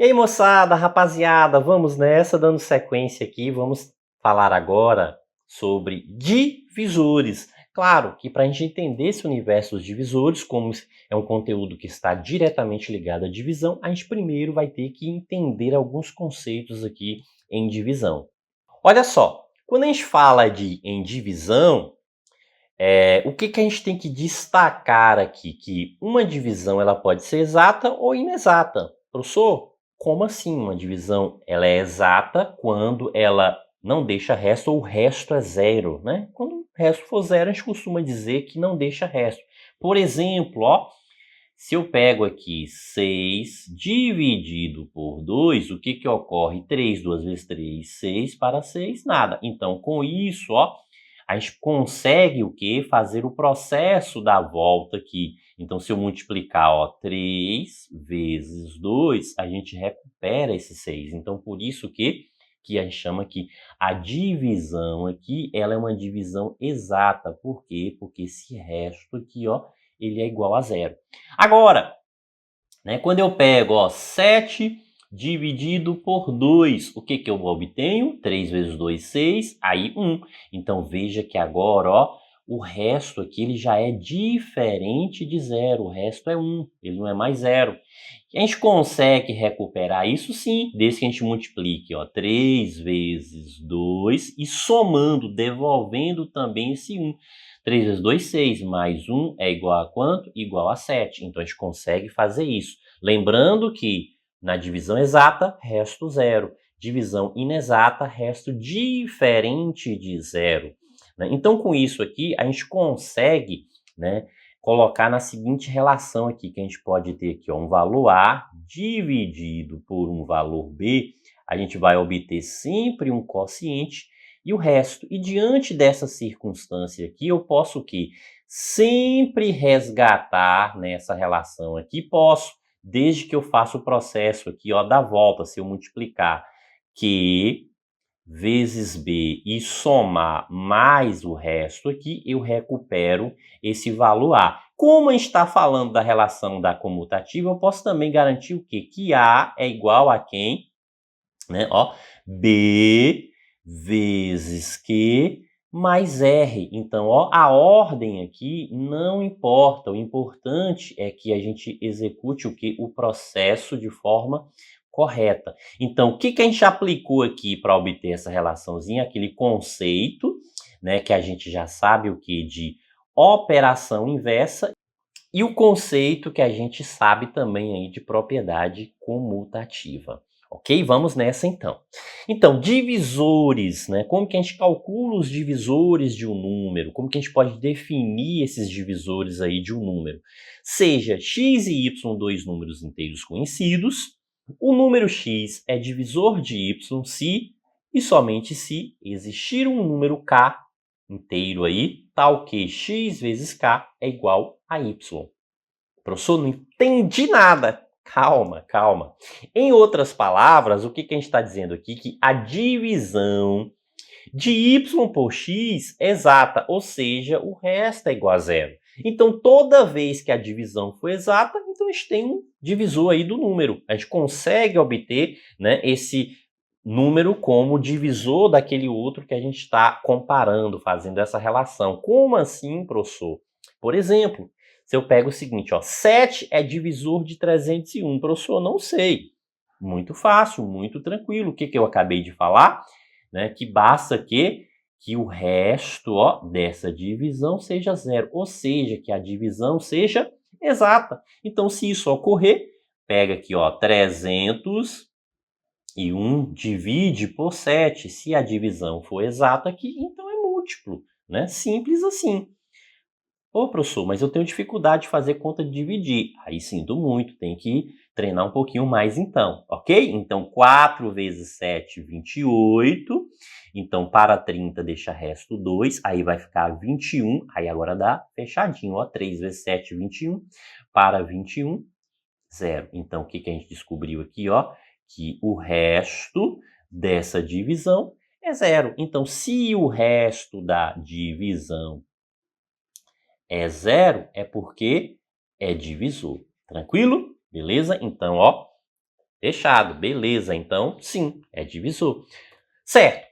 E aí, moçada, rapaziada, vamos nessa, dando sequência aqui, vamos falar agora sobre divisores. Claro que para a gente entender esse universo dos divisores, como é um conteúdo que está diretamente ligado à divisão, a gente primeiro vai ter que entender alguns conceitos aqui em divisão. Olha só, quando a gente fala em divisão, o que a gente tem que destacar aqui? Que uma divisão ela pode ser exata ou inexata. Professor, como assim uma divisão ela é exata quando ela não deixa resto ou o resto é zero, né? Quando o resto for zero, a gente costuma dizer que não deixa resto. Por exemplo, ó, se eu pego aqui 6 dividido por 2, o que ocorre? 3, 2 vezes 3, 6 para 6, nada. Então, com isso, ó, a gente consegue o quê? Fazer o processo da volta aqui. Então, se eu multiplicar, ó, 3 vezes 2, a gente recupera esse 6. Então, por isso que a gente chama que a divisão aqui, ela é uma divisão exata. Por quê? Porque esse resto aqui, ó, ele é igual a zero. Agora, né, quando eu pego, ó, 7 dividido por 2, o que eu obtenho? 3 vezes 2, 6, aí 1. Então, veja que agora, ó, o resto aqui ele já é diferente de zero, o resto é 1, ele não é mais zero. A gente consegue recuperar isso sim, desde que a gente multiplique, ó, 3 vezes 2 e somando, devolvendo também esse 1. 3 vezes 2, 6, mais 1 é igual a quanto? Igual a 7. Então, a gente consegue fazer isso. Lembrando que na divisão exata, resto zero. Divisão inexata, resto diferente de zero. Né? Então, com isso aqui, a gente consegue, né, colocar na seguinte relação aqui, que a gente pode ter aqui, ó, um valor A dividido por um valor B, a gente vai obter sempre um quociente e o resto. E diante dessa circunstância aqui, eu posso o quê? Sempre resgatar nessa relação aqui, posso, desde que eu faça o processo aqui, ó, da volta, se eu multiplicar Q vezes B e somar mais o resto aqui, eu recupero esse valor A. Como a gente está falando da relação da comutativa, eu posso também garantir o quê? Que A é igual a quem? Né? Ó, B vezes Q mais R. Então, ó, a ordem aqui não importa. O importante é que a gente execute o quê? O processo de forma correta. Então, o que a gente aplicou aqui para obter essa relaçãozinha? Aquele conceito, né, que a gente já sabe o que de operação inversa e o conceito que a gente sabe também aí de propriedade comutativa. Ok? Vamos nessa então. Então, divisores, né? Como que a gente calcula os divisores de um número? Como que a gente pode definir esses divisores aí de um número? Seja x e y, dois números inteiros conhecidos, o número x é divisor de y se e somente se existir um número k inteiro aí, tal que x vezes k é igual a y. Professor, não entendi nada. Calma, calma. Em outras palavras, o que a gente está dizendo aqui? Que a divisão de y por x é exata, ou seja, o resto é igual a zero. Então, toda vez que a divisão for exata, então a gente tem um divisor aí do número. A gente consegue obter, né, esse número como divisor daquele outro que a gente está comparando, fazendo essa relação. Como assim, professor? Por exemplo, se eu pego o seguinte, ó, 7 é divisor de 301. Professor, não sei. Muito fácil, muito tranquilo. O que eu acabei de falar? Né, que basta que o resto, ó, dessa divisão seja zero, ou seja, que a divisão seja exata. Então, se isso ocorrer, pega aqui, ó, 301 divide por 7. Se a divisão for exata aqui, então é múltiplo, né? Simples assim. Ô, professor, mas eu tenho dificuldade de fazer conta de dividir. Aí sinto muito, tem que treinar um pouquinho mais então, ok? Então, 4 vezes 7, 28. Então, para 30, deixa resto 2. Aí vai ficar 21. Aí agora dá fechadinho, ó. 3 vezes 7, 21. Para 21, 0. Então, o que a gente descobriu aqui, ó? Que o resto dessa divisão é 0. Então, se o resto da divisão é 0, é porque é divisor. Tranquilo? Beleza? Então, ó, Fechado, beleza. Então, sim, é divisor. Certo.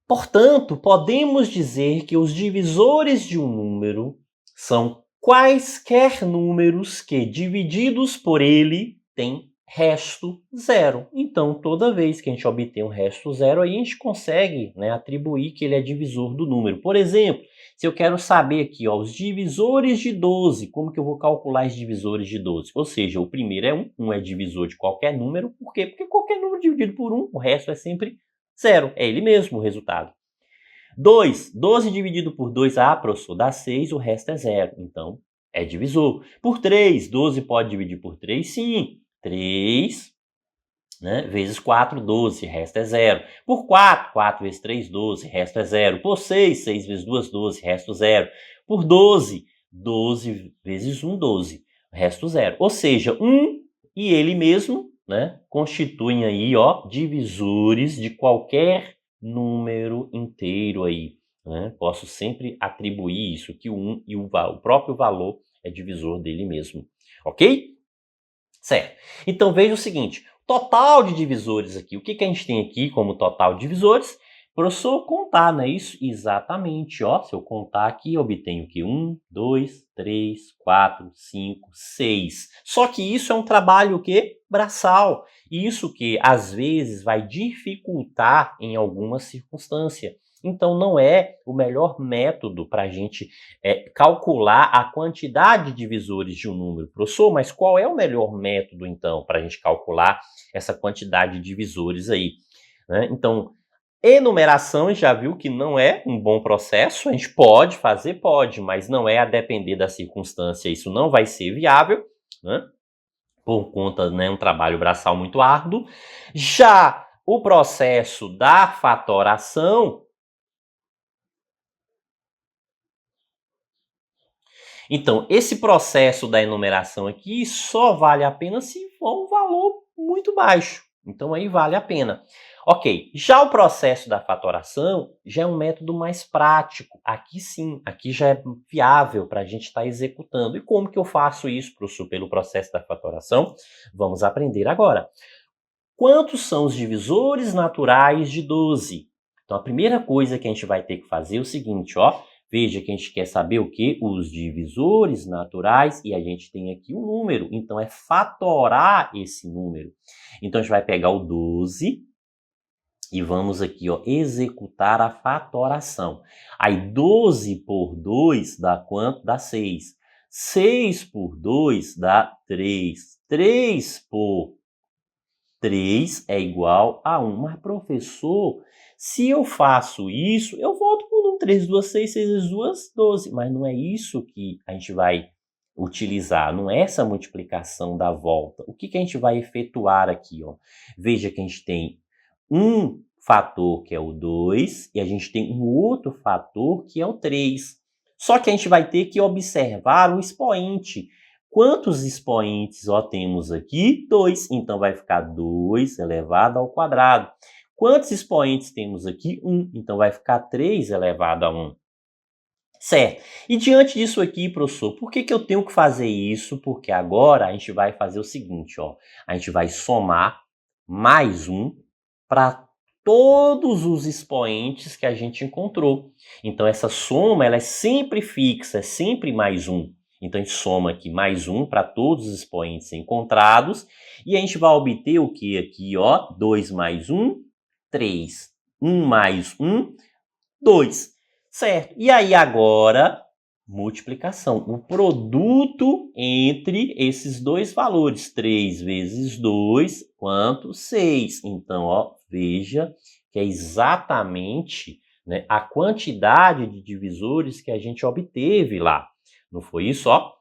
Portanto, podemos dizer que os divisores de um número são quaisquer números que, divididos por ele, têm resto zero. Então, toda vez que a gente obtém um resto zero, aí a gente consegue, né, atribuir que ele é divisor do número. Por exemplo, se eu quero saber aqui, ó, os divisores de 12, como que eu vou calcular os divisores de 12? Ou seja, o primeiro é 1, 1 é divisor de qualquer número. Por quê? Porque qualquer número dividido por 1, o resto é sempre zero. É ele mesmo o resultado. 2, 12 dividido por 2, professor, dá 6, o resto é zero. Então, é divisor. Por 3, 12 pode dividir por 3? Sim. 3, né, vezes 4, 12, resto é zero. Por 4, 4 vezes 3, 12, resto é zero. Por 6, 6 vezes 2, 12, resto zero. Por 12, 12 vezes 1, 12, resto zero. Ou seja, 1 e ele mesmo, né, constituem aí, ó, divisores de qualquer número inteiro aí, né? Posso sempre atribuir isso, que o 1 e o próprio valor é divisor dele mesmo. Ok? Certo. Então veja o seguinte, total de divisores aqui. O que a gente tem aqui como total de divisores? Professor, contar, não é isso? Exatamente, ó. Se eu contar aqui, eu obtenho o quê? 1, 2, 3, 4, 5, 6. Só que isso é um trabalho o quê? Braçal. Isso que às vezes vai dificultar em alguma circunstância. Então não é o melhor método para a gente calcular a quantidade de divisores de um número. Professor, mas qual é o melhor método, então, para a gente calcular essa quantidade de divisores aí? Né? Então, enumeração, já viu que não é um bom processo, a gente pode fazer, pode, mas não é a depender da circunstância, isso não vai ser viável, né? Por conta de, né, um trabalho braçal muito árduo. Já o processo da fatoração, então, esse processo da enumeração aqui só vale a pena se for um valor muito baixo. Então, aí vale a pena. Ok, já o processo da fatoração já é um método mais prático. Aqui sim, aqui já é viável para a gente estar executando. E como que eu faço isso, professor, pelo processo da fatoração? Vamos aprender agora. Quantos são os divisores naturais de 12? Então, a primeira coisa que a gente vai ter que fazer é o seguinte, ó. Veja que a gente quer saber o quê? Os divisores naturais e a gente tem aqui um número. Então, é fatorar esse número. Então, a gente vai pegar o 12 e vamos aqui, ó, executar a fatoração. Aí, 12 por 2 dá quanto? Dá 6. 6 por 2 dá 3. 3 por 3 é igual a 1. Mas, professor, se eu faço isso, eu volto por 1. 3, 2, 6, 6 vezes 2, 12. Mas não é isso que a gente vai utilizar, não é essa multiplicação da volta. O que a gente vai efetuar aqui? Ó? Veja que a gente tem um fator que é o 2 e a gente tem um outro fator que é o 3. Só que a gente vai ter que observar o expoente. Quantos expoentes ó, temos aqui? 2. Então, vai ficar 2 elevado ao quadrado. Quantos expoentes temos aqui? 1. Então, vai ficar 3 elevado a 1. Certo. E diante disso aqui, professor, por que eu tenho que fazer isso? Porque agora a gente vai fazer o seguinte, ó. A gente vai somar mais 1 para todos os expoentes que a gente encontrou. Então, essa soma ela é sempre fixa, é sempre mais 1. Então, a gente soma aqui mais 1 para todos os expoentes encontrados. E a gente vai obter o que aqui, ó? 2 mais 1, 3. 1 mais 1, 2. Certo. E aí agora, multiplicação. O produto entre esses dois valores. 3 vezes 2, quanto? 6. Então, ó, veja que é exatamente, né, a quantidade de divisores que a gente obteve lá. Não foi isso, ó?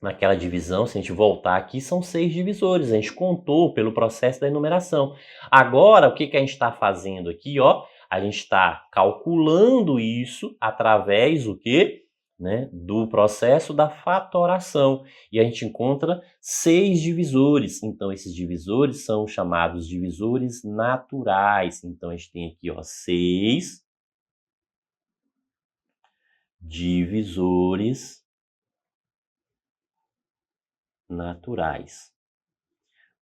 Naquela divisão, se a gente voltar aqui, são 6 divisores. A gente contou pelo processo da enumeração. Agora, o que a gente está fazendo aqui, ó? A gente está calculando isso através do quê? Né, do processo da fatoração. E a gente encontra 6 divisores. Então, esses divisores são chamados divisores naturais. Então, a gente tem aqui, ó, 6 divisores naturais.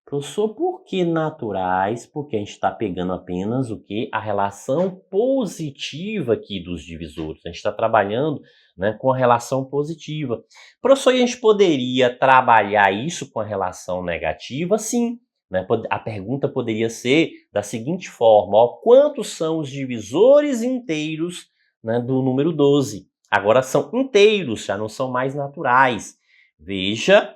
Professor, por que naturais? Porque a gente está pegando apenas o que? A relação positiva aqui dos divisores. A gente está trabalhando, né, com a relação positiva. Professor, e a gente poderia trabalhar isso com a relação negativa? Sim. Né? A pergunta poderia ser da seguinte forma: ó, quantos são os divisores inteiros, né, do número 12? Agora são inteiros, já não são mais naturais. Veja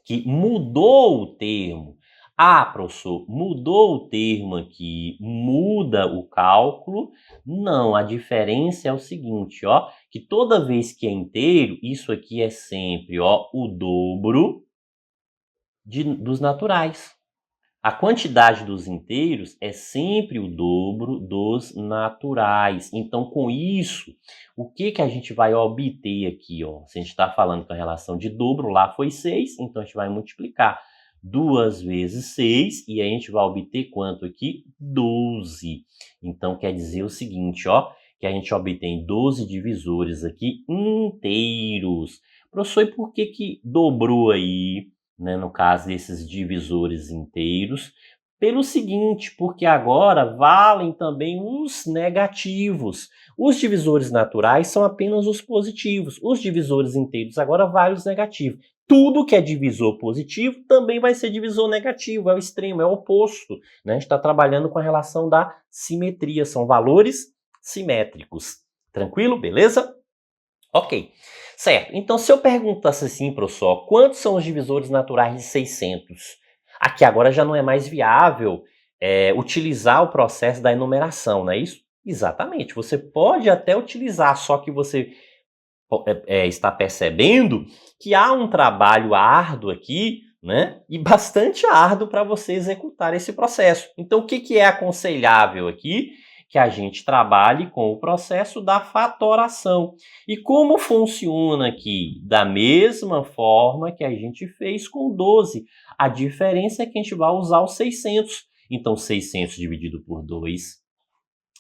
que mudou o termo. Ah, professor, mudou o termo aqui, muda o cálculo? Não, a diferença é o seguinte, ó, que toda vez que é inteiro, isso aqui é sempre, ó, o dobro dos naturais. A quantidade dos inteiros é sempre o dobro dos naturais. Então, com isso, o que a gente vai obter aqui? Ó? Se a gente está falando que a relação de dobro lá foi 6, então a gente vai multiplicar 2 vezes 6 e a gente vai obter quanto aqui? 12. Então, quer dizer o seguinte, ó, que a gente obtém 12 divisores aqui inteiros. Professor, e por que dobrou aí? Né, no caso desses divisores inteiros, pelo seguinte, porque agora valem também os negativos. Os divisores naturais são apenas os positivos. Os divisores inteiros agora valem os negativos. Tudo que é divisor positivo também vai ser divisor negativo, é o extremo, é o oposto. Né? A gente está trabalhando com a relação da simetria, são valores simétricos. Tranquilo? Beleza? Ok. Certo. Então, se eu perguntasse assim, professor, quantos são os divisores naturais de 600? Aqui agora já não é mais viável utilizar o processo da enumeração, não é isso? Exatamente. Você pode até utilizar, só que você está percebendo que há um trabalho árduo aqui, né? E bastante árduo para você executar esse processo. Então, o que é aconselhável aqui? Que a gente trabalhe com o processo da fatoração. E como funciona aqui? Da mesma forma que a gente fez com 12. A diferença é que a gente vai usar o 600. Então, 600 dividido por 2,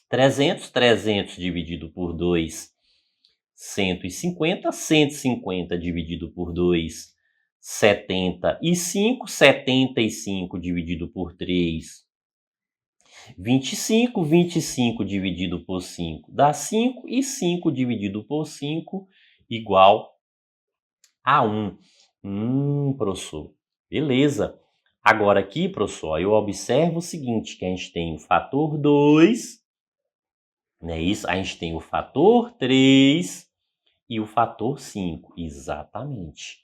300. 300 dividido por 2, 150. 150 dividido por 2, 75. 75 dividido por 3, 25, 25 dividido por 5 dá 5, e 5 dividido por 5 igual a 1. Professor, beleza. Agora aqui, professor, eu observo o seguinte, que a gente tem o fator 2, não é isso? A gente tem o fator 3 e o fator 5, exatamente.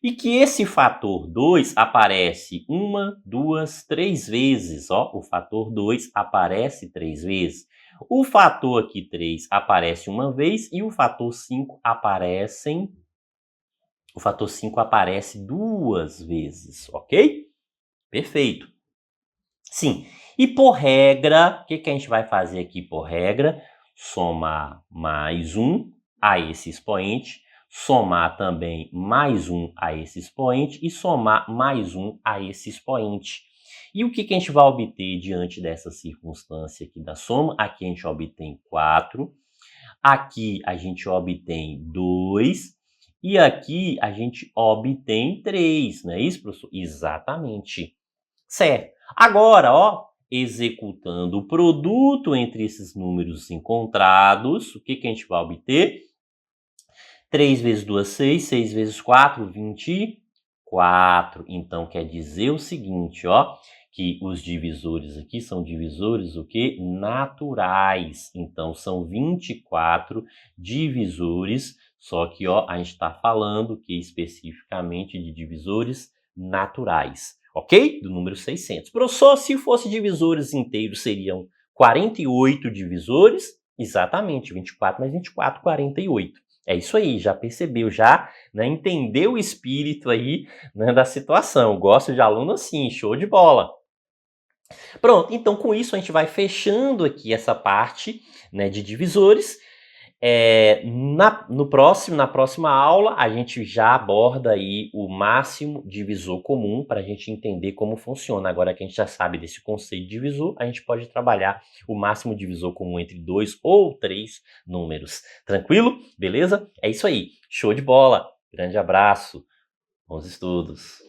E que esse fator 2 aparece 1, 2, 3 vezes, ó, o fator 2 aparece 3 vezes. O fator aqui 3 aparece uma vez e o fator 5 aparece 2 vezes, ok? Perfeito. Sim, e por regra, o que a gente vai fazer aqui por regra? Somar mais 1 a esse expoente, somar também mais 1 a esse expoente e somar mais 1 a esse expoente. E o que a gente vai obter diante dessa circunstância aqui da soma? Aqui a gente obtém 4, aqui a gente obtém 2 e aqui a gente obtém 3, não é isso, professor? Exatamente. Certo. Agora, ó, executando o produto entre esses números encontrados, o que a gente vai obter? 3 vezes 2, 6, 6 vezes 4, 24. Então, quer dizer o seguinte, ó, que os divisores aqui são divisores o quê? Naturais. Então, são 24 divisores, só que, ó, a gente está falando que especificamente de divisores naturais, ok? Do número 600. Professor, se fosse divisores inteiros, seriam 48 divisores? Exatamente, 24 mais 24, 48. É isso aí, já percebeu, já, né, entendeu o espírito aí, né, da situação. Gosto de aluno assim, show de bola. Pronto, então com isso a gente vai fechando aqui essa parte, né, de divisores. Na próxima aula, a gente já aborda aí o máximo divisor comum para a gente entender como funciona. Agora que a gente já sabe desse conceito de divisor, a gente pode trabalhar o máximo divisor comum entre 2 ou 3 números. Tranquilo? Beleza? É isso aí. Show de bola. Grande abraço. Bons estudos.